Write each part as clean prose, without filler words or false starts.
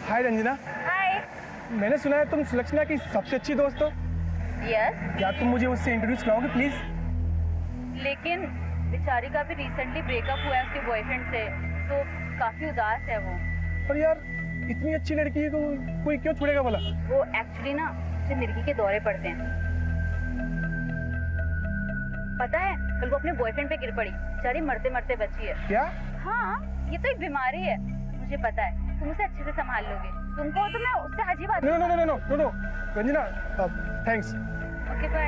हाय रंजना। हाय। मैंने सुना है तुम सुलक्षणा की सबसे अच्छी दोस्त हो। यस। क्या तुम मुझे उससे इंट्रोड्यूस कराओगे प्लीज? लेकिन बेचारी का भी रिसेंटली ब्रेकअप हुआ है उसके बॉयफ्रेंड से, तो काफी उदास है वो। पर यार इतनी अच्छी लड़की को कोई क्यों छोड़ेगा भला? वो एक्चुअली ना उसे मिर्गी के दौरे पड़ते हैं। पता है कल वो अपने बॉयफ्रेंड पे गिर पड़ी, बेचारी मरते मरते बची है। क्या? हाँ, ये तो एक बीमारी है, मुझे पता है। तुम उसे अच्छे से संभाल लोगे। तुमको तो मैं उससे अजीब बात। No no no no no no Ranjana, thanks. Okay bye.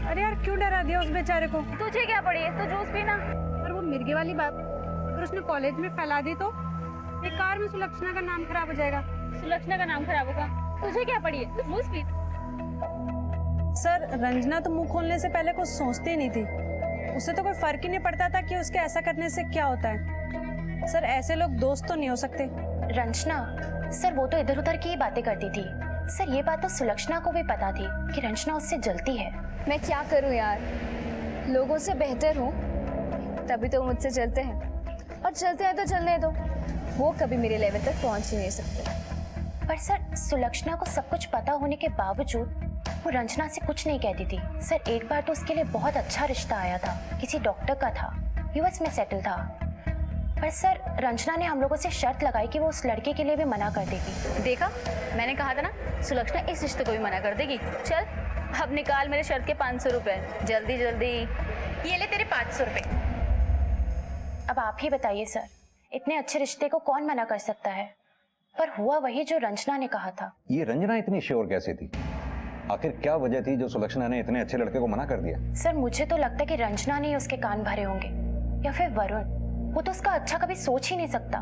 अरे यार क्यों डरा दिया उस बेचारे को? तुझे क्या पड़ी है, तू जूस पीना। और वो मिर्गे वाली बात अगर उसने कॉलेज में फैला दी तो बेकार में सुलक्षणा का नाम खराब हो जाएगा। सुलक्षणा का नाम खराब होगा, तुझे क्या पड़ी है, तू जूस पी। सर रंजना तो मुंह खोलने से पहले कुछ सोचती नहीं थी। उसे तो कोई फर्क ही नहीं पड़ता था कि उसके ऐसा करने से क्या होता है। सर ऐसे लोग दोस्त तो नहीं हो सकते। रंजना, सर वो तो इधर उधर की ही बातें करती थी। सर ये बात तो सुलक्षणा को भी पता थी कि रंजना उससे जलती है। मैं क्या करूं यार, लोगों से बेहतर हूँ तभी तो मुझसे जलते हैं, और चलते हैं तो चलने दो, वो कभी मेरे लेवल तक पहुंच ही नहीं सकते। पर सर सुलक्षणा को सब कुछ पता होने के बावजूद वो रंजना से कुछ नहीं कहती थी। सर एक बार तो उसके लिए बहुत अच्छा रिश्ता आया था, किसी डॉक्टर का था, यूएस में सेटल था। पर सर रंजना ने हम लोगों से शर्त लगाई कि वो उस लड़के के लिए भी मना कर देगी। देखा, मैंने कहा था ना सुलक्षणा इस रिश्ते को भी मना कर देगी। चल अब निकाल मेरे शर्त के 500 रुपए, जल्दी जल्दी। ये ले तेरे 500 रुपए। अब आप ही बताइए सर, इतने अच्छे रिश्ते को कौन मना कर सकता है? पर हुआ वही जो रंजना ने कहा था। ये रंजना इतनी श्योर कैसे थी? आखिर क्या वजह थी जो सुलक्षणा ने इतने अच्छे लड़के को मना कर दिया? सर मुझे तो लगता है कि रंजना ने उसके कान भरे होंगे, या फिर वरुण। वो तो उसका अच्छा कभी सोच ही नहीं सकता।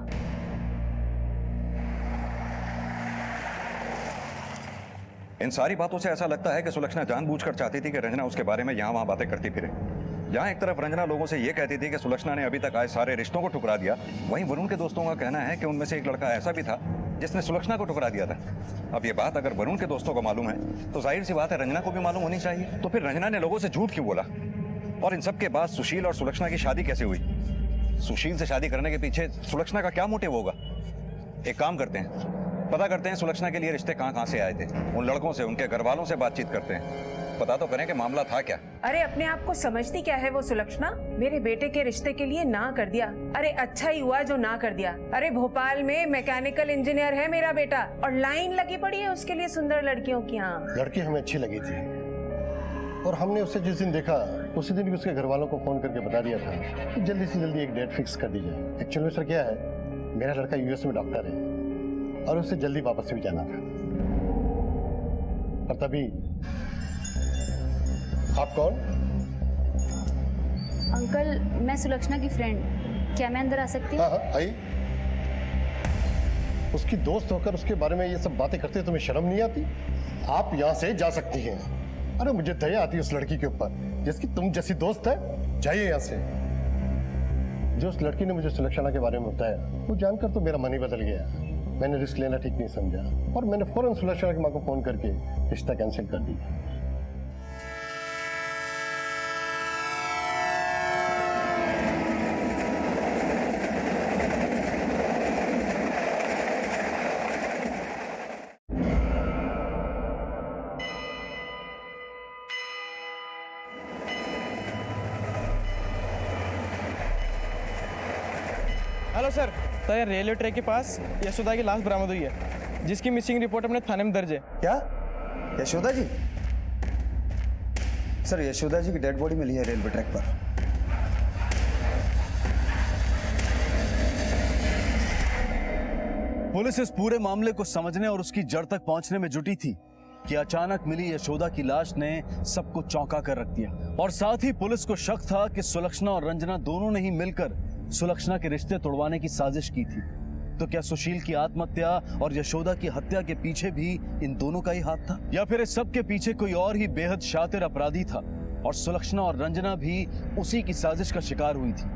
इन सारी बातों से ऐसा लगता है कि सुलक्षणा जानबूझकर चाहती थी कि रंजना उसके बारे में यहाँ वहाँ बातें करती फिरे। जहाँ एक तरफ रंजना लोगों से ये कहती थी कि सुलक्षणा ने अभी तक आए सारे रिश्तों को ठुकरा दिया, वहीं वरुण के दोस्तों का कहना है कि उनमें से एक लड़का ऐसा भी था जिसने सुलक्षणा को ठुकरा दिया था। अब ये बात अगर वरुण के दोस्तों को मालूम है तो जाहिर सी बात है रंजना को भी मालूम होनी चाहिए। तो फिर रंजना ने लोगों से झूठ क्यों बोला? और इन सब के बाद सुशील और सुलक्षणा की शादी कैसे हुई? सुशील से शादी करने के पीछे सुलक्षणा का क्या मोटिव होगा? एक काम करते हैं, पता करते हैं सुलक्षणा के लिए रिश्ते कहाँ से आए थे। उन लड़कों से, उनके घर वालों से बातचीत करते हैं, पता तो करें कि मामला था क्या। अरे अपने आप को समझती क्या है वो सुलक्षणा? मेरे बेटे के रिश्ते के लिए ना कर दिया। अरे अच्छा ही हुआ जो ना कर दिया। अरे भोपाल में मैकेनिकल इंजीनियर है मेरा बेटा, और लाइन लगी पड़ी है उसके लिए सुंदर लड़कियों की। हाँ, लड़की हमें अच्छी लगी थी, और हमने उसे जिस दिन देखा उसी दिन भी उसके घर वालों को फोन करके बता दिया था कि जल्दी से जल्दी एक डेट फिक्स कर दी जाए। एक्चुअल में सर क्या है, मेरा लड़का यूएस में डॉक्टर है और उसे जल्दी वापस भी जाना था। और तभी आप कौन? अंकल मैं सुलक्षणा की फ्रेंड, क्या मैं अंदर आ सकती हूँ? हाँ हाँ आइए। उसकी दोस्त होकर उसके बारे में ये सब बातें करते तुम्हें शर्म नहीं आती? आप यहाँ से जा सकती हैं। अरे मुझे दया आती है उस लड़की के ऊपर जिसकी तुम जैसी दोस्त है। जाइए यहाँ से। जो उस लड़की ने मुझे सुलक्षणा के बारे में बताया वो जानकर तो मेरा मन ही बदल गया। मैंने रिस्क लेना ठीक नहीं समझा और मैंने फौरन सुलक्षणा की माँ को फोन करके रिश्ता कैंसिल कर दिया। हेलो सर, तो ये रेलवे ट्रैक के पास यशोदा की लाश बरामद हुई है, जिसकी मिसिंग रिपोर्ट अपने थाने में दर्ज है। क्या? यशोदा जी? सर यशोदा जी की डेड बॉडी मिली है रेलवे ट्रैक पर। पुलिस इस पूरे मामले को समझने और उसकी जड़ तक पहुंचने में जुटी थी कि अचानक मिली यशोदा की लाश ने सबको चौंका कर रख दिया। और साथ ही पुलिस को शक था कि सुलक्षणा और रंजना दोनों ने ही मिलकर सुलक्षणा के रिश्ते तोड़वाने की साजिश की थी। तो क्या सुशील की आत्महत्या और यशोदा की हत्या के पीछे भी इन दोनों का ही हाथ था, या फिर इस सब के पीछे कोई और ही बेहद शातिर अपराधी था और सुलक्षणा और रंजना भी उसी की साजिश का शिकार हुई थी?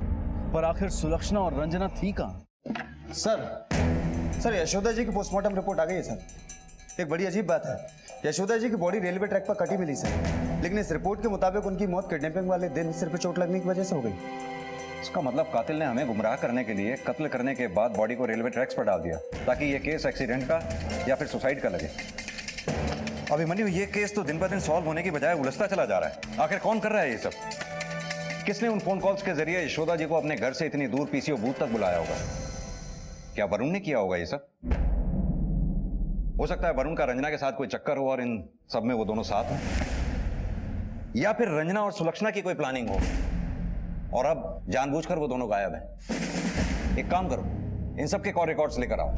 पर आखिर सुलक्षणा और रंजना थी कहाँ? सर यशोदा जी की पोस्टमार्टम रिपोर्ट आ गई है सर। एक बड़ी अजीब बात है, यशोदा जी की बॉडी रेलवे ट्रैक पर कटी मिली सर, लेकिन इस रिपोर्ट के मुताबिक उनकी मौत किडनैपिंग वाले दिन सिर पे चोट लगने की वजह से हो गई। इसका मतलब कातिल ने हमें गुमराह करने के लिए कत्ल करने के बाद बॉडी को रेलवे ट्रैक्स पर डाल दिया ताकि ये केस एक्सीडेंट का या फिर सुसाइड का लगे। अभिमन्यु, ये केस तो दिन ब दिन सॉल्व होने की बजाय उलझता चला जा रहा है। आखिर कौन कर रहा है ये सब? किसने उन फोन कॉल्स के जरिए यशोदा जी को अपने घर से इतनी दूर पीसीओ बूथ तक बुलाया होगा? क्या वरुण ने किया होगा ये सब? हो सकता है वरुण का रंजना के साथ कोई चक्कर हो और इन सब में वो दोनों साथ हैं, या फिर रंजना और सुलक्षणा की कोई प्लानिंग हो और अब जानबूझकर वो दोनों गायब हैं। एक काम करो, इन सब के कॉल रिकॉर्ड्स लेकर आओ।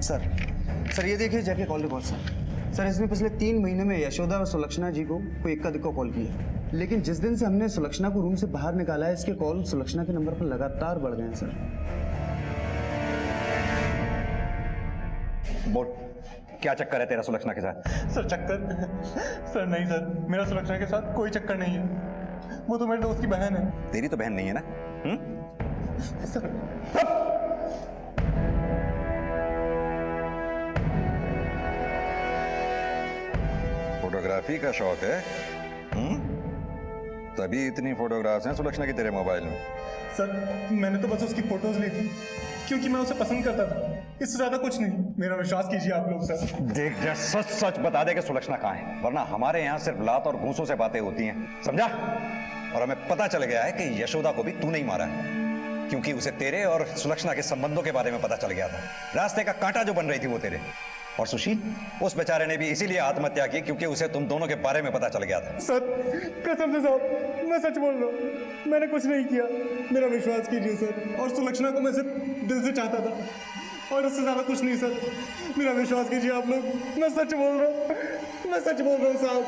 सर ये देखिए जाके कॉल रिकॉर्ड सर इसने पिछले 3 महीने में यशोदा और सुलक्षणा जी को कोई इक्का दुक्का कॉल किया, लेकिन जिस दिन से हमने सुलक्षणा को रूम से बाहर निकाला है इसके कॉल सुलक्षणा के नंबर पर लगातार बढ़ गए हैं सर। बोल, क्या चक्कर है तेरा सुलक्षणा के साथ? सर चक्कर? सर नहीं सर, मेरा सुलक्षणा के साथ कोई चक्कर नहीं है। वो तो मेरे दोस्त की बहन है। तेरी तो बहन नहीं है ना? सर फोटोग्राफी का शौक है? तभी इतनी फोटोग्राफ्स हैं सुलक्षणा की तेरे मोबाइल में। सर मैंने तो बस उसकी फोटोज ली थी क्योंकि मैं उसे पसंद करता था, इससे ज्यादा कुछ नहीं। मेरा विश्वास कीजिए आप लोग सर। देख जा, सच सच बता दे कि सुलक्षणा कहाँ है, वरना हमारे यहाँ सिर्फ लात और घूंसों से बातें होती हैं, समझा? और हमें पता चल गया है कि यशोदा को भी तू नहीं मारा है, क्योंकि उसे तेरे और सुलक्षणा के संबंधों के बारे में पता चल गया था। रास्ते का कांटा जो बन रही थी वो तेरे। और सुशील, उस बेचारे ने भी इसीलिए आत्महत्या की क्योंकि उसे तुम दोनों के बारे में पता चल गया था। सर कसम से साहब, मैं सच बोल रहा हूँ, मैंने कुछ नहीं किया, मेरा विश्वास कीजिए सर। और सुलक्षणा को मैं सिर्फ दिल से चाहता था और इससे ज्यादा कुछ नहीं सर, मेरा विश्वास कीजिए आप लोग, मैं सच बोल रहा हूँ, मैं सच बोल रहा हूँ साहब।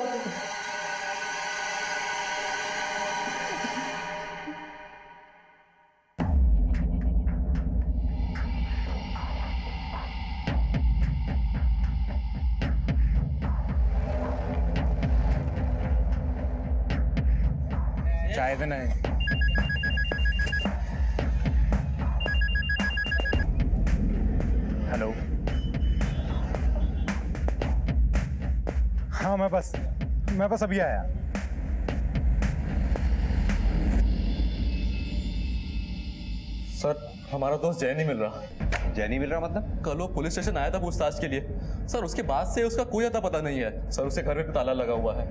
चाय देना है। हेलो, हाँ मैं बस अभी आया। सर हमारा दोस्त जय नहीं मिल रहा। जय नहीं मिल रहा मतलब? कल वो पुलिस स्टेशन आया था पूछताछ के लिए सर, उसके बाद से उसका कोई अता पता नहीं है सर। उसे घर में ताला लगा हुआ है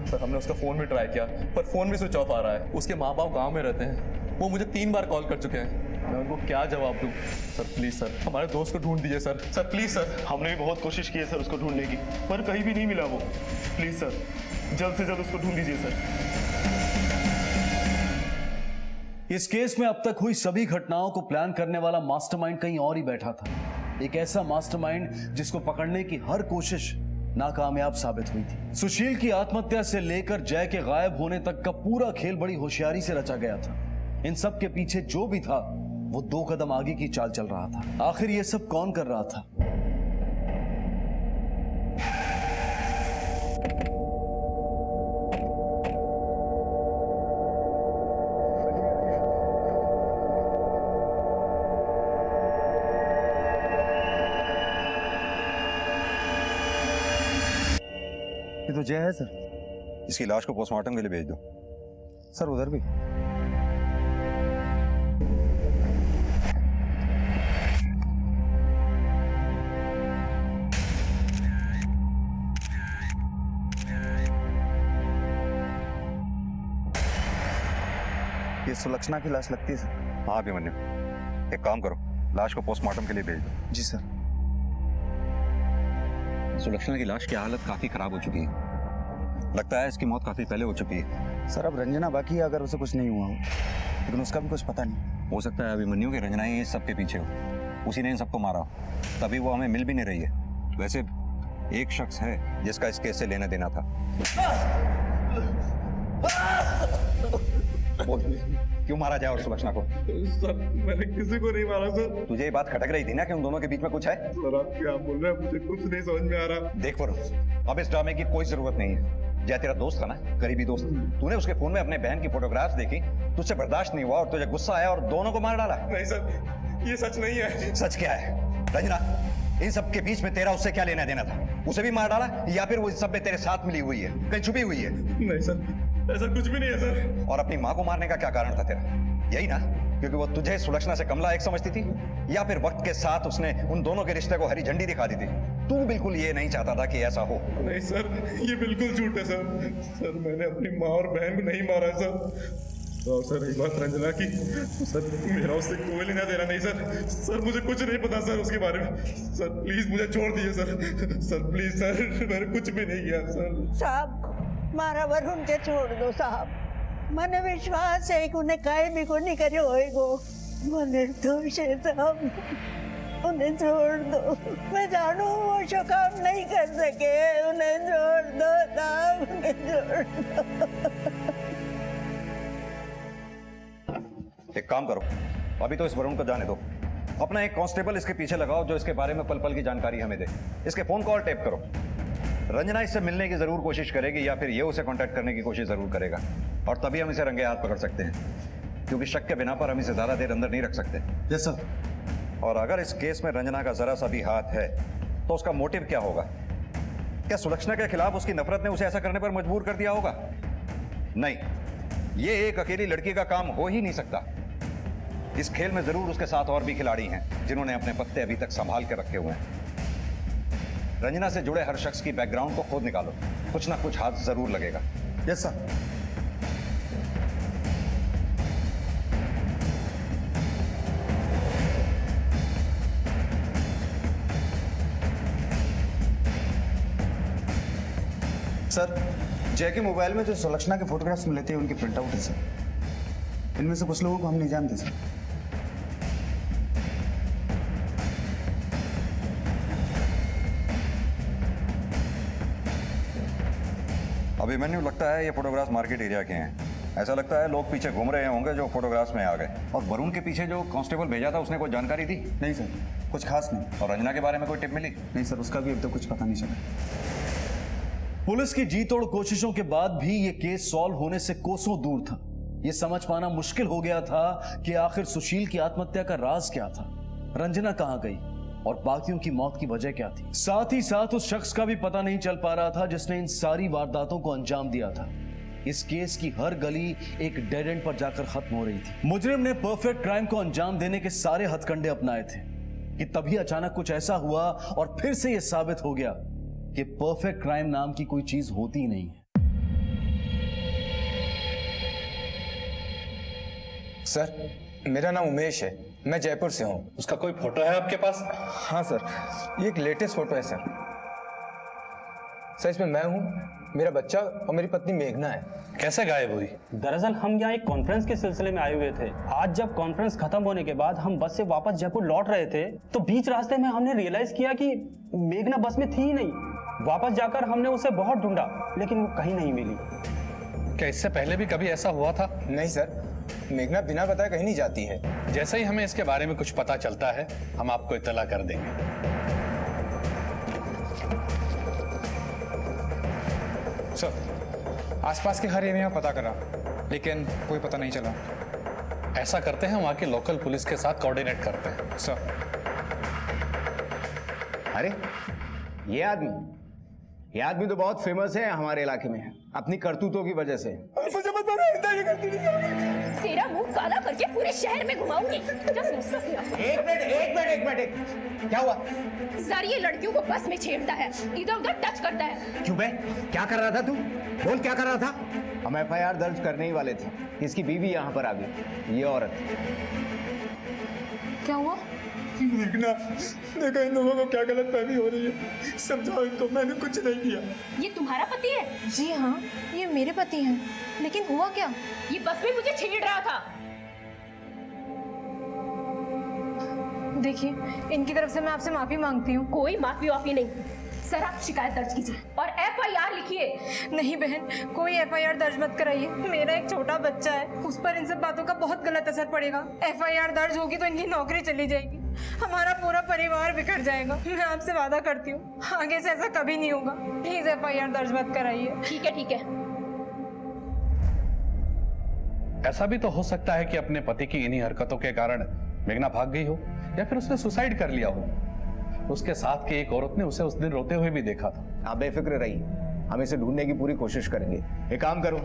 सर, हमने उसका फोन भी ट्राई किया पर फोन भी स्विच ऑफ आ रहा है। उसके माँ बाप गांव में रहते हैं, वो मुझे 3 बार कॉल कर चुके हैं, मैं उनको क्या जवाब दूं? सर प्लीज सर, हमारे दोस्त को ढूंढ दीजिए सर। Sir please sir. हमने भी बहुत कोशिश की है सर उसको ढूंढने की, पर कहीं भी नहीं मिला वो। प्लीज सर, जल्द से जल्द उसको ढूंढ दीजिए सर। इस केस में अब तक हुई सभी घटनाओं को प्लान करने वाला मास्टरमाइंड कहीं और ही बैठा था। एक ऐसा मास्टरमाइंड जिसको पकड़ने की हर कोशिश नाकामयाब साबित हुई थी। सुशील की आत्महत्या से लेकर जय के गायब होने तक का पूरा खेल बड़ी होशियारी से रचा गया था। इन सब के पीछे जो भी था वो 2 कदम आगे की चाल चल रहा था। आखिर ये सब कौन कर रहा था? ये तो जय है सर। इसकी लाश को पोस्टमार्टम के लिए भेज दो। सर उधर भी। ये सुलक्षणा की लाश लगती है सर। हाँ अभिमन्यु, एक काम करो, लाश को पोस्टमार्टम के लिए भेज दो। जी सर। सुलक्षणा की लाश की हालत काफी खराब हो चुकी है, लगता है इसकी मौत काफी पहले हो चुकी है। सर अब रंजना बाकी है, अगर उसे कुछ नहीं हुआ हो, लेकिन उसका भी कुछ पता नहीं। हो सकता है अभिमन्यु की रंजना ही इस सब के पीछे हो, उसी ने इन सबको मारा हो, तभी वो हमें मिल भी नहीं रही है। वैसे एक शख्स है जिसका इस केस से लेना देना था। क्यों मारा जाए और सुलक्षणा को? सर मैंने किसी को नहीं मारा सर। तुझे ये बात खटक रही थी ना कि उन दोनों के बीच में कुछ है? सर आप क्या बोल रहे हैं, मुझे कुछ नहीं समझ में आ रहा। देख वरुण, अब इस ड्रामे की कोई जरूरत नहीं है। जय तेरा दोस्त था ना, करीबी दोस्त, तूने उसके फोन में अपने बहन की फोटोग्राफ्स देखी, तुझसे बर्दाश्त नहीं हुआ और तुझे गुस्सा आया और दोनों को मार डाला। नहीं सर, ये सच नहीं है। सच क्या है रंजना? इन सब के बीच में तेरा उससे क्या लेना देना था? उसे भी मार डाला या फिर वो इस सब में तेरे साथ मिली हुई है, कहीं छुपी हुई है? नहीं सर, ऐसा कुछ भी नहीं है सर। और अपनी माँ को मारने का क्या कारण था तेरा? यही ना, क्योंकि वो तुझे सुलक्षणा से कम लायक समझती थी, या फिर वक्त के साथ उसने उन दोनों के रिश्ते को हरी झंडी दिखा दी थी? तू बिल्कुल ये नहीं चाहता था कि ऐसा हो। नहीं सर, ये बिल्कुल झूठ है सर। सर मैंने अपनी माँ और बहन को नहीं मारा सर। और सर एक बात रंजना की, सर मेरा उससे कोई लेना देना नहीं सर। सर मुझे कुछ नहीं पता सर उसके बारे में। सर प्लीज मुझे छोड़ दीजिए सर। सर प्लीज सर, मैंने कुछ भी नहीं किया सर। साहब मारा वरुण के छोड़ दो साहब, મને વિશ્વાસ છે કે ઉને કાંઈ બી કોઈ નહીં કર્યો હોયગો. મને દોષ છે સાहब, उन्हें छोड़ दो। मैं जानू वो शो काम नहीं कर सके, उन्हें छोड़ दो साहब, उन्हें छोड़ दो। एक काम करो, अभी तो इस वरुण को जाने दो। अपना एक कांस्टेबल इसके पीछे लगाओ जो इसके बारे में पल पल की जानकारी हमें दे। इसके फोन कॉल टेप करो। रंजना इससे मिलने की जरूर कोशिश करेगी या फिर ये उसे कांटेक्ट करने की कोशिश जरूर करेगा, और तभी हम इसे रंगे हाथ पकड़ सकते हैं, क्योंकि शक के बिना पर हम इसे ज्यादा देर अंदर नहीं रख सकते। Yes sir. और अगर इस केस में रंजना का जरा सा भी हाथ है तो उसका मोटिव क्या होगा? क्या सुलक्षणा के खिलाफ उसकी नफरत ने उसे ऐसा करने पर मजबूर कर दिया होगा? नहीं, ये एक अकेली लड़की का काम हो ही नहीं सकता। इस खेल में जरूर उसके साथ और भी खिलाड़ी हैं जिन्होंने अपने पत्ते अभी तक संभाल के रखे हुए हैं। रंजना से जुड़े हर शख्स की बैकग्राउंड को खोद निकालो, कुछ ना कुछ हाथ जरूर लगेगा। Yes sir. सर, जय के मोबाइल में जो सुलक्षणा के फोटोग्राफ्स मिले थे उनके प्रिंट आउट है सर। इनमें से कुछ लोगों को हम नहीं जानते सर। अभिमन्यु लगता है ये फोटोग्राफ्स मार्केट एरिया के हैं। ऐसा लगता है लोग पीछे घूम रहे होंगे जो फोटोग्राफ्स में आ गए। और वरुण के पीछे जो कांस्टेबल भेजा था उसने कोई जानकारी दी? नहीं सर, कुछ खास नहीं। और रंजना के बारे में कोई टिप मिली? नहीं सर, उसका भी अब तक कुछ पता नहीं चला। पुलिस की जी तोड़ कोशिशों के बाद भी यह केस सॉल्व होने से कोसों दूर था। यह समझ पाना मुश्किल हो गया था कि आखिर सुशील की आत्महत्या का राज क्या था, रंजना कहां गई और बाकियों की मौत की वजह क्या थी। साथ ही साथ उस शख्स का भी पता नहीं चल पा रहा था जिसने इन सारी वारदातों को अंजाम दिया था। इस केस की हर गली एक डेड एंड पर जाकर खत्म हो रही थी। मुजरिम ने परफेक्ट क्राइम को अंजाम देने के सारे हथकंडे अपनाए थे कि तभी अचानक कुछ ऐसा हुआ और फिर से यह साबित हो गया कि परफेक्ट क्राइम नाम की कोई चीज होती ही नहीं है। सर, मेरा नाम उमेश है, मैं जयपुर से हूँ। उसका कोई फोटो है आपके पास? हाँ सर, ये एक लेटेस्ट फोटो है सर। सर इसमें मैं हूँ, मेरा बच्चा और मेरी पत्नी मेघना है। कैसे गायब हुई? दरअसल हम यहाँ एक कॉन्फ्रेंस के सिलसिले में आए हुए थे। आज जब कॉन्फ्रेंस खत्म होने के बाद हम बस से वापस जयपुर लौट रहे थे तो बीच रास्ते में हमने रियलाइज किया कि मेघना बस में थी ही नहीं। वापस जाकर हमने उसे बहुत ढूंढा लेकिन वो कहीं नहीं मिली। क्या इससे पहले भी कभी ऐसा हुआ था? नहीं सर, मेघना बिना बताए कहीं नहीं जाती है। जैसे ही हमें इसके बारे में कुछ पता चलता है हम आपको इत्तला कर देंगे। सर, आसपास के हर एरिया पता करा लेकिन कोई पता नहीं चला। ऐसा करते हैं, वहाँ की लोकल पुलिस के साथ कोऑर्डिनेट करते हैं। सर। अरे ये आदमी तो बहुत फेमस है हमारे इलाके में अपनी करतूतों की वजह से। तेरा मुंह काला करके पूरे शहर में घुमाऊंगी। एक मिनट, क्या हुआ? सर, ये लड़कियों को बस में छेड़ता है, इधर उधर टच करता है। क्यों बे? क्या कर रहा था तू? बोल क्या कर रहा था? हम एफआईआर दर्ज करने ही वाले थे, इसकी बीवी यहाँ पर आ गई, ये औरत। क्या हुआ? मेघना, देखो इन लोगों को क्या गलतफहमी हो रही है, समझाओ इनको, मैंने कुछ नहीं किया। ये तुम्हारा पति है? जी हाँ, ये मेरे पति हैं। लेकिन हुआ क्या? ये बस में मुझे छेड़ रहा था। देखिए, इनकी तरफ से मैं आपसे माफी मांगती हूँ। कोई माफी वाफी नहीं। सर, आप शिकायत दर्ज कीजिए और एफआईआर लिखिए। नहीं बहन, कोई एफआईआर दर्ज मत कराइए। मेरा एक छोटा बच्चा है, उस पर इन सब बातों का बहुत गलत असर पड़ेगा। एफआईआर दर्ज होगी तो इनकी नौकरी चली जाएगी, हमारा पूरा परिवार बिखर जाएगा। मैं आपसे वादा करती हूँ आगे से ऐसा कभी नहीं होगा। प्लीज एफआईआर दर्ज मत कराइए। ठीक है, ठीक है। ऐसा भी तो हो सकता है कि अपने पति की इन्हीं हरकतों के कारण मेघना भाग गई हो या फिर उसने सुसाइड कर लिया हो। उसके साथ की एक औरत ने उसे उस दिन रोते हुए भी देखा था। आप बेफिक्र रहिए, हम इसे ढूंढने की पूरी कोशिश करेंगे। एक काम करो,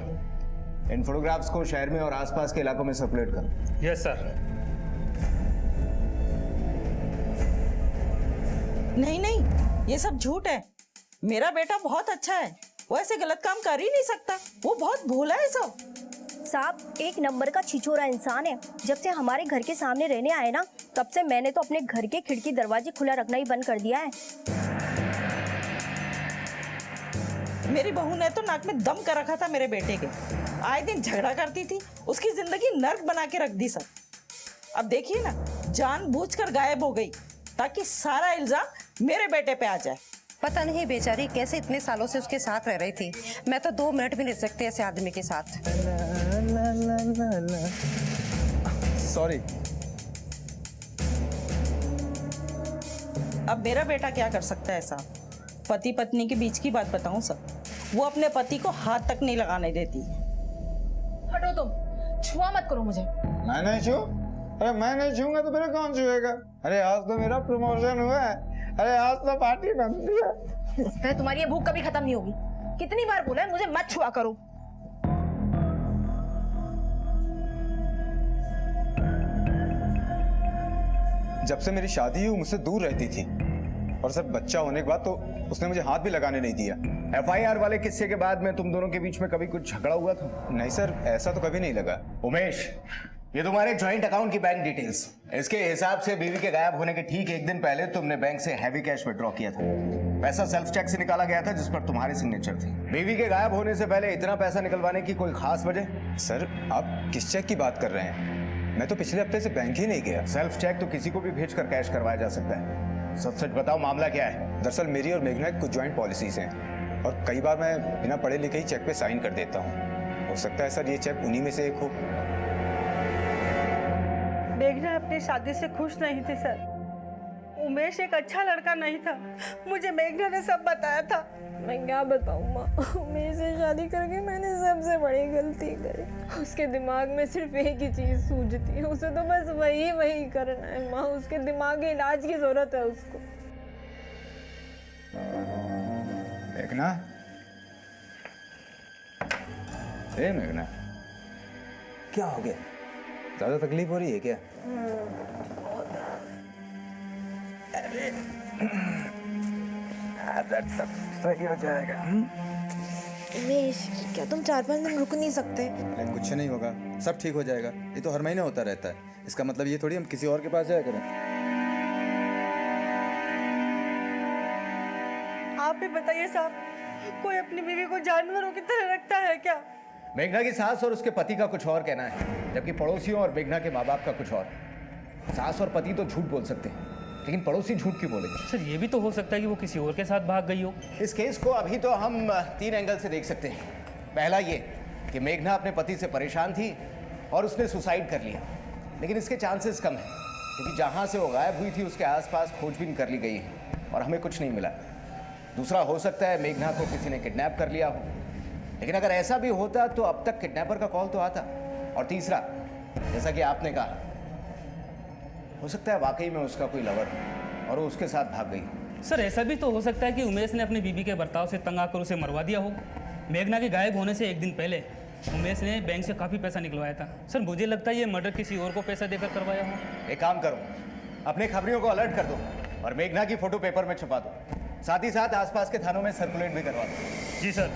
इन फोटोग्राफ्स को शहर में और आसपास के इलाकों में सर्कुलेट करो। Yes sir. नहीं नहीं, ये सब झूठ है। मेरा बेटा बहुत अच्छा है, वो ऐसे गलत काम कर ही नहीं सकता। वो बहुत भोला है सब। साहब एक नंबर का छिछोरा इंसान है। जब से हमारे घर के सामने रहने आए ना, तब से मैंने तो अपने घर के खिड़की दरवाजे खुला रखना ही बंद कर दिया है। मेरी बहू ने तो नाक में दम कर रखा था मेरे बेटे के। आए दिन झगड़ा करती थी, उसकी जिंदगी नर्क बना के रख दी सब। अब देखिए ना, जानबूझकर गायब हो गई ताकि सारा इल्जाम मेरे बेटे पे आ जाए। पता नहीं बेचारी कैसे इतने सालों से उसके साथ रह रही थी। मैं तो 2 मिनट भी नहीं रह सकती ऐसे आदमी के साथ। सॉरी। अब मेरा बेटा क्या कर सकता है साहब? पति पत्नी के बीच की बात बताऊं सब, वो अपने पति को हाथ तक नहीं लगाने देती। हटो तुम, छुआ मत करो मुझे। मैं नहीं छू? अरे मैं नहीं छूंगा तो फिर कौन छुएगा? अरे आज तो मेरा प्रमोशन हुआ है। अरे आज तो पार्टी बनती है। तुम्हारी ये भूख कभी खत्म नहीं होगी। कितनी बार बोला है मुझे मत छुआ करो। जब से मेरी शादी हुई मुझसे दूर रहती थी, और सब बच्चा होने के बाद तो उसने मुझे हाथ भी लगाने नहीं दिया। FIR वाले किस्से के बाद में तुम दोनों के बीच में कभी कुछ झगड़ा हुआ था? नहीं सर, ऐसा तो कभी नहीं लगा। उमेश, ये तुम्हारे जॉइंट अकाउंट की बैंक डिटेल्स। इसके हिसाब से बीवी के गायब होने के ठीक एक दिन पहले तुमने बैंक से हैवी कैश विड्रॉ किया था। पैसा सेल्फ चेक से निकाला गया था जिस पर तुम्हारी सिग्नेचर थी। बीवी के गायब होने से पहले इतना पैसा निकलवाने की कोई खास वजह? सर आप किस चेक की बात कर रहे हैं? मैं तो पिछले हफ्ते से बैंक ही नहीं गया। सेल्फ चेक तो किसी को भी भेजकर कैश करवाया जा सकता है। सच सच बताओ, मामला क्या है? दरअसल मेरी और मेघना की कुछ ज्वाइंट पॉलिसीज हैं, और कई बार मैं बिना पढ़े लिखे ही चेक पे साइन कर देता हूँ। हो सकता है सर ये चेक उन्हीं में से एक हो। मेघना अपनी शादी से खुश नहीं थी सर। उमेश एक अच्छा लड़का नहीं था, मुझे मेघना ने सब बताया था। मैं क्या बताऊँ माँ, उमेश से शादी करके मैंने सबसे बड़ी गलती करी। उसके दिमाग में सिर्फ एक ही चीज सूझती है, उसे तो बस वही करना है माँ। उसके दिमागी इलाज की जरूरत है उसको। मेघना, ए मेघना, क्या हो गया? ज्यादा तकलीफ हो रही है क्या? सब सही हो जाएगा। उमेश, क्या तुम 4-5 दिन रुक नहीं सकते? अरे कुछ नहीं होगा, सब ठीक हो जाएगा। ये तो हर महीने होता रहता है। इसका मतलब ये थोड़ी हम किसी और के पास जाया करें। आप भी बताइए साहब, कोई अपनी बीवी को जानवरों की तरह रखता है क्या? मेघना की सास और उसके पति का कुछ और कहना है, जबकि पड़ोसियों और मेघना के माँ बाप का कुछ और। सास और पति तो झूठ बोल सकते हैं, लेकिन पड़ोसी झूठ क्यों बोलेंगे? सर ये भी तो हो सकता है कि वो किसी और के साथ भाग गई हो। इस केस को अभी तो हम 3 एंगल से देख सकते हैं। पहला ये कि मेघना अपने पति से परेशान थी और उसने सुसाइड कर लिया, लेकिन इसके चांसेस कम है क्योंकि जहाँ से वो गायब हुई थी उसके आसपास खोजबीन कर ली गई है और हमें कुछ नहीं मिला। दूसरा, हो सकता है मेघना को किसी ने किडनैप कर लिया हो, लेकिन अगर ऐसा भी होता तो अब तक किडनैपर का कॉल तो आता। और तीसरा, जैसा कि आपने कहा, हो सकता है वाकई में उसका कोई लवर और वो उसके साथ भाग गई। सर ऐसा भी तो हो सकता है कि उमेश ने अपनी बीबी के बर्ताव से तंग आकर उसे मरवा दिया हो। मेघना के गायब होने से एक दिन पहले उमेश ने बैंक से काफ़ी पैसा निकलवाया था। सर मुझे लगता है ये मर्डर किसी और को पैसा देकर करवाया हो। एक काम करो, अपने खबरियों को अलर्ट कर दो और मेघना की फोटो पेपर में छपा दो। साथ ही साथ आसपास के थानों में सर्कुलेट भी करवा दो। जी सर।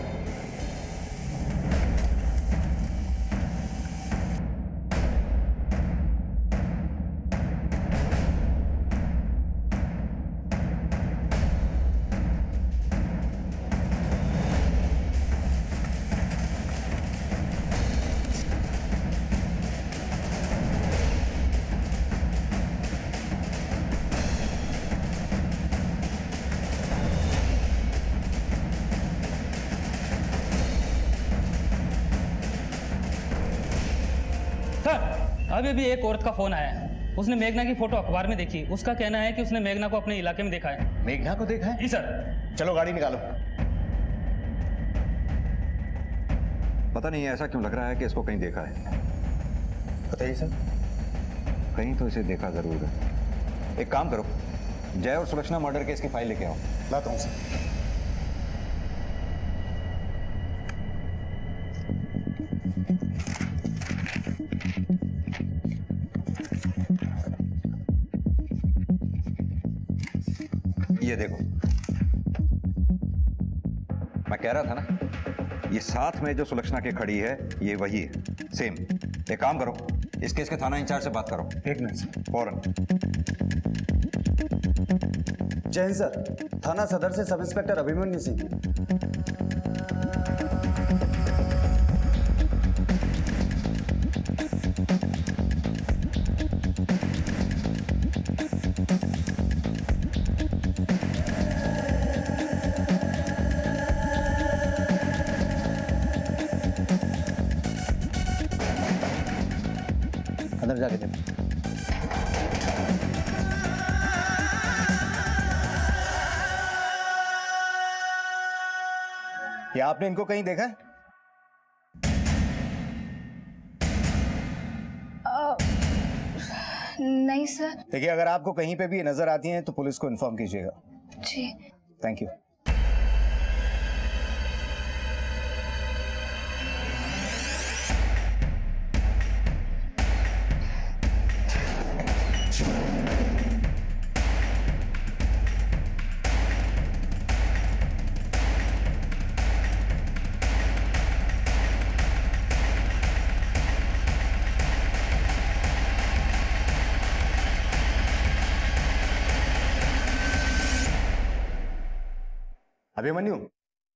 अभी भी एक औरत का फोन आया है। उसने मेघना की फोटो अखबार में देखी। उसका कहना है कि उसने मेघना को अपने इलाके में देखा है। मेघना को देखा है? जी सर। चलो गाड़ी निकालो। पता नहीं ऐसा क्यों लग रहा है कि इसको कहीं देखा है। बताइए सर। कहीं तो इसे देखा जरूर है। एक काम करो, जय और सुलक्षणा मर्डर केस की फाइल लेके आओ। लाता हूँ सर। ये देखो, मैं कह रहा था ना, ये साथ में जो सुलक्षणा की खड़ी है ये वही है, सेम। एक काम करो, इस केस के थाना इंचार्ज से बात करो। एक मिनट सर। फौरन। जय हिंद सर, थाना सदर से सब इंस्पेक्टर अभिमन्यु सिंह। अंदर जाके देखो। क्या आपने इनको कहीं देखा है? नहीं सर। देखिए, अगर आपको कहीं पे भी ये नजर आती हैं तो पुलिस को इन्फॉर्म कीजिएगा। जी। Thank you. अभिमन्यु,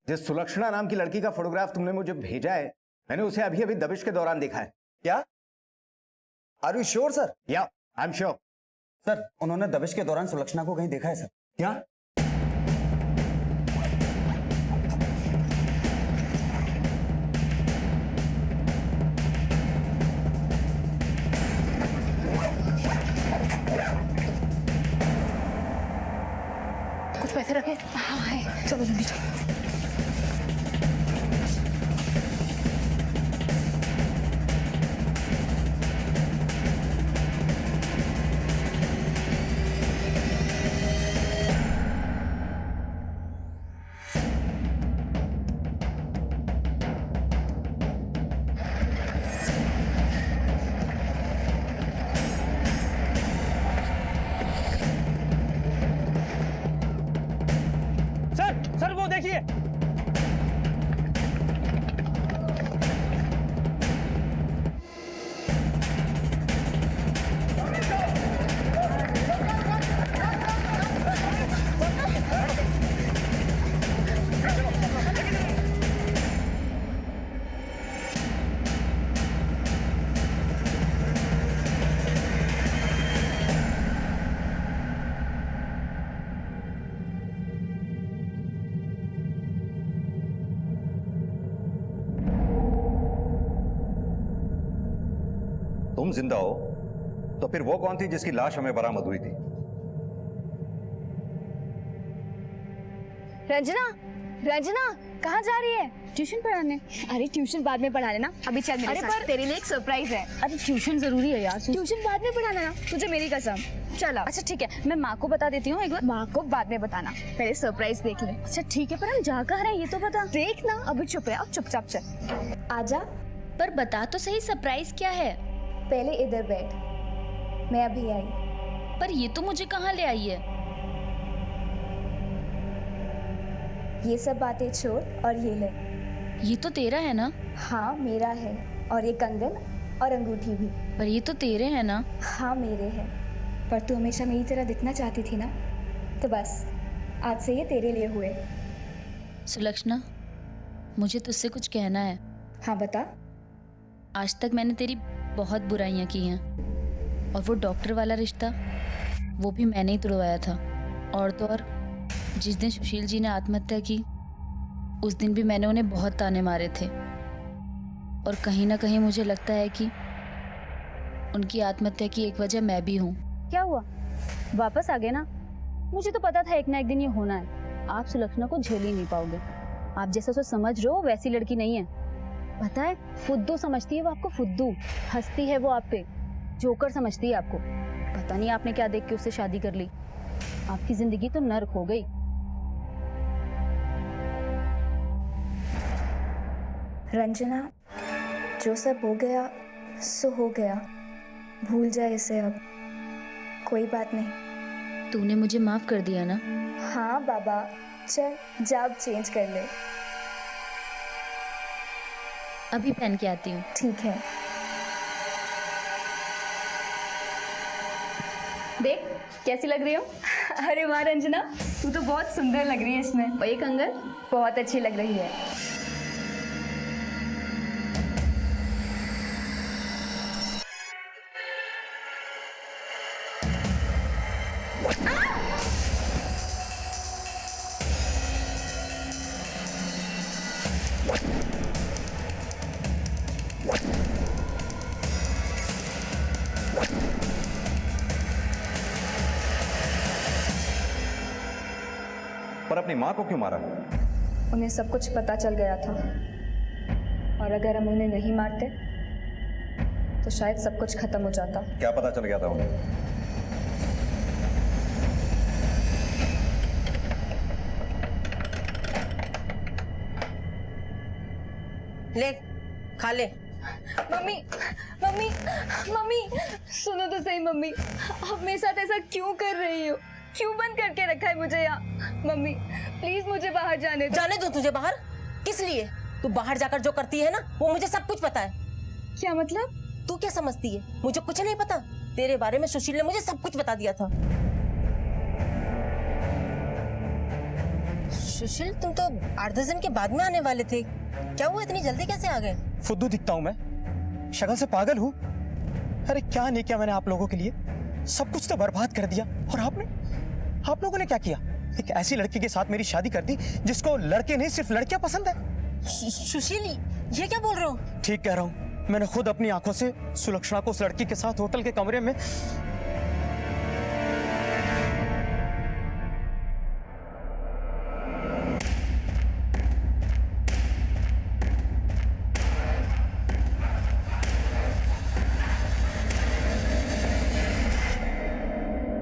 जिस सुलक्षणा नाम की लड़की का फोटोग्राफ तुमने मुझे भेजा है, मैंने उसे अभी अभी दबिश के दौरान देखा है। क्या? Are you sure sir? Yeah, I am sure. Sir, उन्होंने दबिश के दौरान सुलक्षणा को कहीं देखा है सर। क्या? कुछ पैसे रखे? हाँ है, चलो जल्दी चलो। सर वो देखिए। तुम जिंदा हो तो फिर वो कौन थी जिसकी लाश हमें बरामद हुई थी? रंजना, रंजना कहाँ जा रही है? ट्यूशन पढ़ाने। अरे ट्यूशन बाद में पढ़ा लेना, अभी चल मेरे साथ। पर तेरे लिए एक सरप्राइज है। अरे ट्यूशन जरूरी है यार। ट्यूशन बाद में पढ़ाना ना, तुझे मेरी कसम। चलो। अच्छा ठीक है, मैं माँ को बता देती हूँ एक बार। माँ को बाद में बताना, पहले सरप्राइज देख ले। अच्छा ठीक है, पर हम जा कहाँ रहे हैं ये तो बता। देख ना, अभी चुप रहे, अब चुपचाप चल। आजा। पर बता तो सही, सरप्राइज क्या है? पहले इधर बैठ, मैं अभी आई। पर ये तो मुझे कहाँ ले आई है? ये सब बातें छोड़ और ये ले। ये तो तेरा है ना? हाँ मेरा है, और ये कंगन और अंगूठी भी। पर ये तो तेरे हैं ना? हाँ मेरे हैं, पर तू हमेशा मेरी तरह दिखना चाहती थी ना, तो बस आज से ये तेरे लिए हुए। सुलक्षणा, मुझे तुझसे कुछ कहना है। हाँ बता। आज तक मैंने तेरी बहुत बुराइयां की हैं, और वो डॉक्टर वाला रिश्ता वो भी मैंने ही तुड़वाया था। और तो और जिस दिन सुशील जी ने आत्महत्या की, उस दिन भी मैंने उन्हें बहुत ताने मारे थे। और कहीं ना कहीं मुझे लगता है कि उनकी आत्महत्या की एक वजह मैं भी हूँ। क्या हुआ, वापस आ गए ना? मुझे तो पता था एक ना एक दिन ये होना है। आप सुलक्षणा को झेल ही नहीं पाओगे। आप जैसा उसे समझ रहे हो वैसी लड़की नहीं है। पता है, फुद्दू समझती है वो आपको, फुद्दू। हंसती है वो आप पे, जोकर समझती है आपको। पता नहीं आपने क्या देख के उससे शादी कर ली। आपकी जिंदगी तो नर्क हो गई। रंजना, जो सब हो गया सो हो गया, भूल जाए इसे अब, कोई बात नहीं। तूने मुझे माफ कर दिया ना? हाँ बाबा, चल जा अब चेंज कर ले। अभी पहन के आती हूँ। ठीक है। देख कैसी लग रही हो? अरे वाह रंजना, तू तो बहुत सुंदर लग रही है इसमें। और ये कंगन बहुत अच्छी लग रही है। पर अपनी माँ को क्यों मारा? उन्हें सब कुछ पता चल गया था, और अगर हम उन्हें नहीं मारते तो शायद सब कुछ खत्म हो जाता। क्या पता चल गया था उन्हें? ले खा ले। मम्मी मम्मी मम्मी, सुनो तो सही मम्मी, आप मेरे साथ ऐसा क्यों कर रही हो? क्यों बंद करके रखा है मुझे यहाँ? मम्मी प्लीज मुझे बाहर जाने दो। जाने दो तुझे बाहर? किस लिए? तू बाहर जाकर जो करती है ना, वो मुझे सब कुछ पता है। क्या मतलब? तू क्या समझती है मुझे कुछ नहीं पता? तेरे बारे में सुशील ने मुझे सब कुछ बता दिया था। सुशील, तुम तो 8-10 दिन के बाद में आने वाले थे, क्या हुआ इतनी जल्दी कैसे आ गए? फुद्दू दिखता हूँ मैं? शक्ल से पागल हूँ? अरे क्या नहीं किया मैंने आप लोगों के लिए, सब कुछ तो बर्बाद कर दिया। और आप लोगों ने क्या किया? एक ऐसी लड़की के साथ मेरी शादी कर दी जिसको लड़के नहीं सिर्फ लड़कियां पसंद है। सुशील, ये क्या बोल रहे हो? ठीक कह रहा हूँ, मैंने खुद अपनी आंखों से सुलक्षणा को उस लड़की के साथ होटल के कमरे में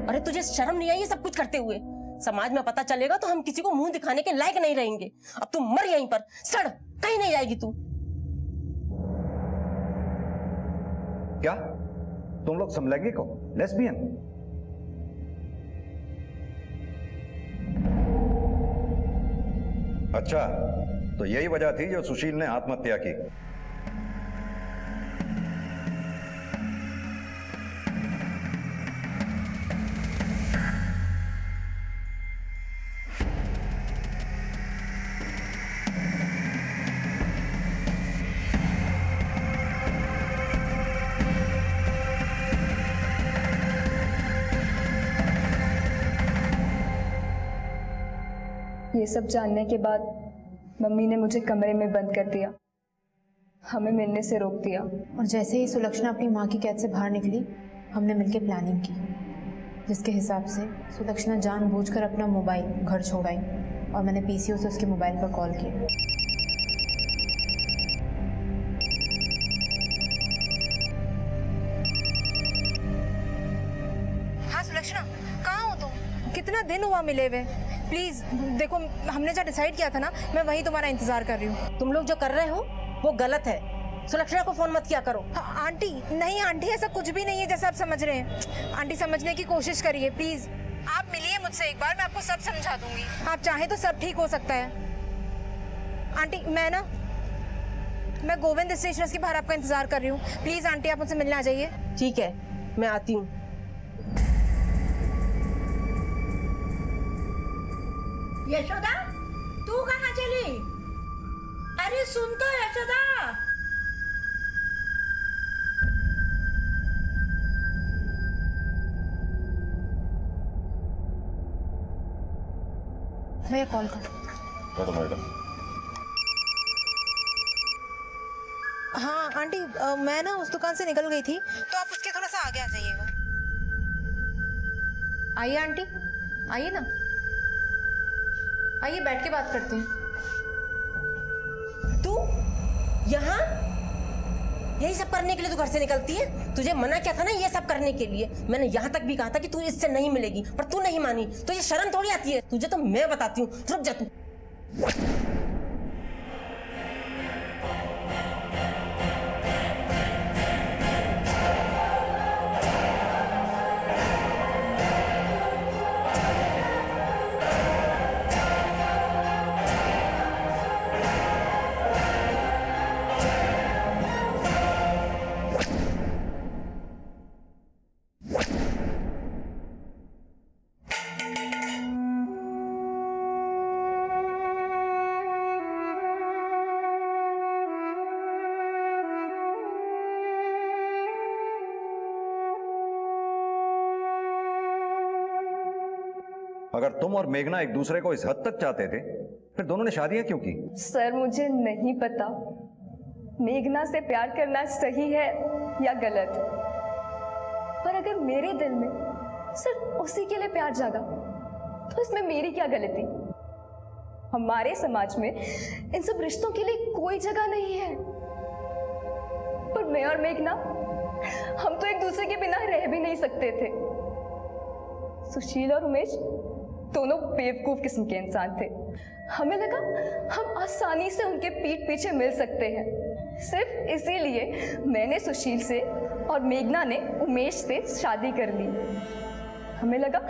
अरे तुझे शर्म नहीं आई ये सब कुछ करते हुए? समाज में पता चलेगा तो हम किसी को मुंह दिखाने के लायक नहीं रहेंगे। अब तू मर यहीं पर, सड़, कहीं नहीं जाएगी तू। क्या तुम लोग समलैंगिक हो? लेस्बियन? अच्छा, तो यही वजह थी जो सुशील ने आत्महत्या की। ये सब जानने के बाद मम्मी ने मुझे कमरे में बंद कर दिया, हमें मिलने से रोक दिया। और जैसे ही सुलक्षणा अपनी माँ की कैद से बाहर निकली, हमने मिलकर प्लानिंग की, जिसके हिसाब से सुलक्षणा जानबूझकर अपना मोबाइल घर छोड़ आई और मैंने पीसीओ से उसके मोबाइल पर कॉल किया। हाँ सुलक्षणा, कहाँ हो तुम? कितना दिन हुआ मिले हुए? प्लीज देखो, हमने जो डिसाइड किया था ना, मैं वही तुम्हारा इंतजार कर रही हूँ। तुम लोग जो कर रहे हो वो गलत है। सुलक्षणा को फोन मत किया करो। हाँ, आंटी नहीं आंटी, ऐसा कुछ भी नहीं है जैसा आप समझ रहे हैं। आंटी समझने की कोशिश करिए प्लीज। आप मिलिए मुझसे एक बार, मैं आपको सब समझा दूंगी। आप चाहे तो सब ठीक हो सकता है। आंटी मैं गोविंद स्टेशनर्स के बाहर आपका इंतजार कर रही हूँ। प्लीज आंटी आप मुझसे मिलने आ जाइए। ठीक है, मैं आती हूँ। यशोदा, तू कहाँ चली? अरे सुन तो यशोदा। भैया कॉल कर। हाँ आंटी, मैं ना उस दुकान से निकल गई थी, तो आप उसके थोड़ा सा आगे आ जाइएगा। आइए आंटी, आइए ना, आइए बैठ के बात करते हैं। तू यहाँ? यही सब करने के लिए तू घर से निकलती है? तुझे मना किया था ना ये सब करने के लिए। मैंने यहाँ तक भी कहा था कि तू इससे नहीं मिलेगी, पर तू नहीं मानी। तो ये शर्म थोड़ी आती है तुझे? तो मैं बताती हूँ, रुक जा तू। अगर तुम और मेघना एक दूसरे को इस हद तक चाहते थे, फिर दोनों ने शादियां क्यों की? सर मुझे नहीं पता मेघना से प्यार करना सही है या गलत, पर अगर मेरे दिल में सिर्फ उसी के लिए प्यार जागा तो इसमें मेरी क्या गलती? हमारे समाज में इन सब रिश्तों के लिए कोई जगह नहीं है, पर मैं और मेघना हम तो एक दूसरे के बिना रह भी नहीं सकते थे। सुशील और उमेश दोनों बेवकूफ किस्म के इंसान थे। हमें लगा हम आसानी से उनके पीठ पीछे मिल सकते हैं। सिर्फ इसीलिए मैंने सुशील से और मेघना ने उमेश से शादी कर ली। हमें लगा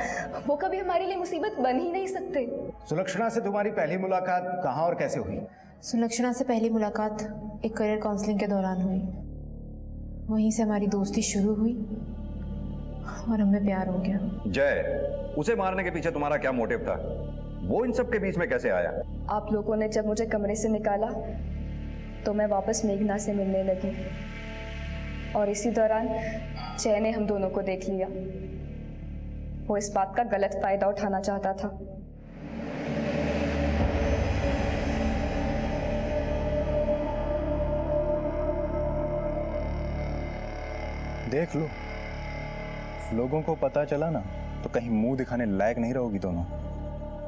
वो कभी हमारे लिए मुसीबत बन ही नहीं सकते। सुलक्षणा से तुम्हारी पहली मुलाकात कहाँ और कैसे हुई? सुलक्षणा से पहली मुलाकात एक करियर काउंसलिंग के दौरान हुई। वहीं से हमारी दोस्ती शुरू हुई और हमें प्यार हो गया। जय, उसे मारने के पीछे तुम्हारा क्या मोटिव था? वो इन सब के बीच में कैसे आया? आप लोगों ने जब मुझे कमरे से निकाला तो मैं वापस मेघना से मिलने लगी, और इसी दौरान जय ने हम दोनों को देख लिया। वो इस बात का गलत फायदा उठाना चाहता था। देख लो, लोगों को पता चला ना तो कहीं मुंह दिखाने लायक नहीं रहोगी दोनों।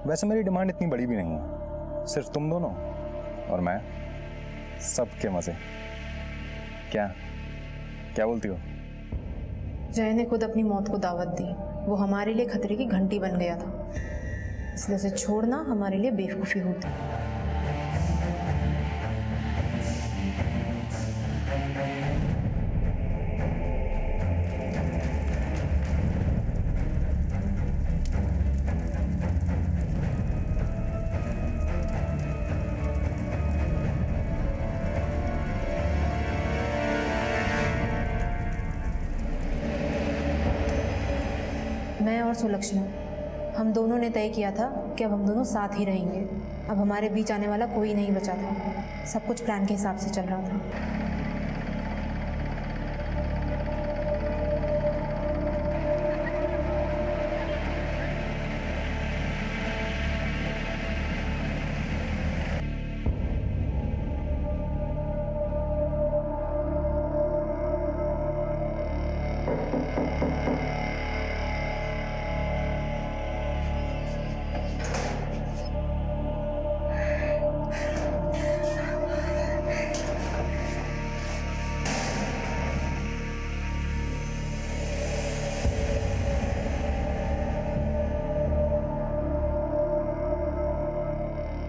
वैसे मेरी डिमांड इतनी बड़ी भी नहीं है, सिर्फ तुम दोनों और मैं, सबके मजे। क्या क्या बोलती हो? जय ने खुद अपनी मौत को दावत दी। वो हमारे लिए खतरे की घंटी बन गया था, इसलिए उसे छोड़ना हमारे लिए बेवकूफ़ी होती। मैं और सुलक्षणा, हम दोनों ने तय किया था कि अब हम दोनों साथ ही रहेंगे। अब हमारे बीच आने वाला कोई नहीं बचा था। सब कुछ प्लान के हिसाब से चल रहा था।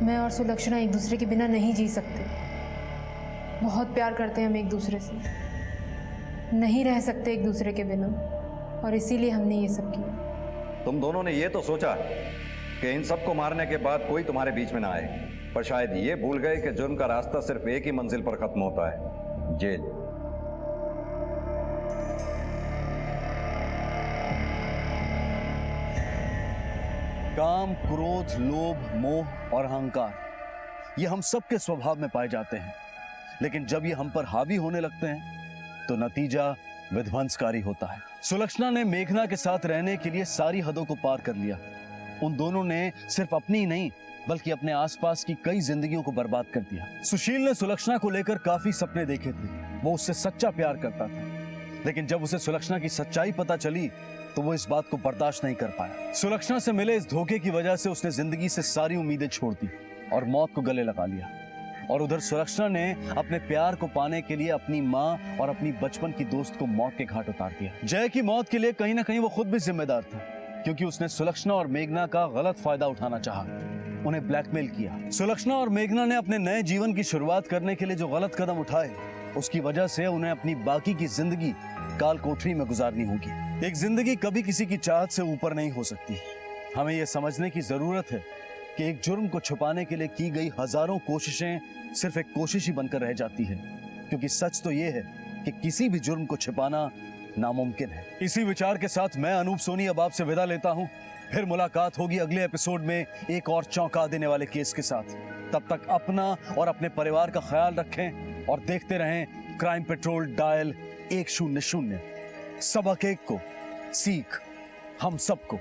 मैं और सुलक्षणा एक दूसरे के बिना नहीं जी सकते। बहुत प्यार करते हैं हम एक दूसरे से, नहीं रह सकते एक दूसरे के बिना, और इसीलिए हमने ये सब किया। तुम दोनों ने ये तो सोचा कि इन सबको मारने के बाद कोई तुम्हारे बीच में ना आए, पर शायद ये भूल गए कि जुर्म का रास्ता सिर्फ एक ही मंजिल पर खत्म होता है, जेल। काम, क्रोध, लोभ, मोह और अहंकार, ये हम सबके स्वभाव में पाए जाते हैं, लेकिन जब ये हम पर हावी होने लगते हैं तो नतीजा विध्वंसकारी होता है। सुलक्षणा ने मेघना के साथ रहने के लिए सारी हदों को पार कर लिया। उन दोनों ने सिर्फ अपनी ही नहीं बल्कि अपने आसपास की कई जिंदगियों को बर्बाद कर दिया। सुशील ने सुलक्षणा को लेकर काफी सपने देखे थे। वो उससे सच्चा प्यार करता था, लेकिन जब उसे सुलक्षणा की सच्चाई पता चली तो वो इस बात को बर्दाश्त नहीं कर पाया। सुलक्षणा से मिले इस धोखे की वजह से उसने जिंदगी से सारी उम्मीदें छोड़ दी और मौत को गले लगा लिया। और उधर सुलक्षणा ने अपने प्यार को पाने के लिए अपनी माँ और अपनी बचपन की दोस्त को मौत के घाट उतार दिया। जय की मौत के लिए कहीं ना कहीं वो खुद भी जिम्मेदार था, क्योंकि उसने सुलक्षणा और मेघना का गलत फायदा उठाना चाहा, उन्हें ब्लैकमेल किया। सुलक्षणा और मेघना ने अपने नए जीवन की शुरुआत करने के लिए जो गलत कदम उठाए, उसकी वजह से उन्हें अपनी बाकी की जिंदगी काल कोठरी में गुजारनी होगी। एक जिंदगी कभी किसी की चाहत से ऊपर नहीं हो सकती। हमें यह समझने की जरूरत है कि एक जुर्म को छुपाने के लिए की गई हजारों कोशिशें सिर्फ एक कोशिश ही बनकर रह जाती है, क्योंकि सच तो यह है कि किसी भी जुर्म को छिपाना नामुमकिन है। इसी विचार के साथ मैं अनूप सोनी अब आपसे विदा लेता हूं। फिर मुलाकात होगी अगले एपिसोड में एक और चौंका देने वाले केस के साथ। तब तक अपना और अपने परिवार का ख्याल रखें और देखते रहें क्राइम पेट्रोल डायल 100। सबक एक को, सीख हम सबको।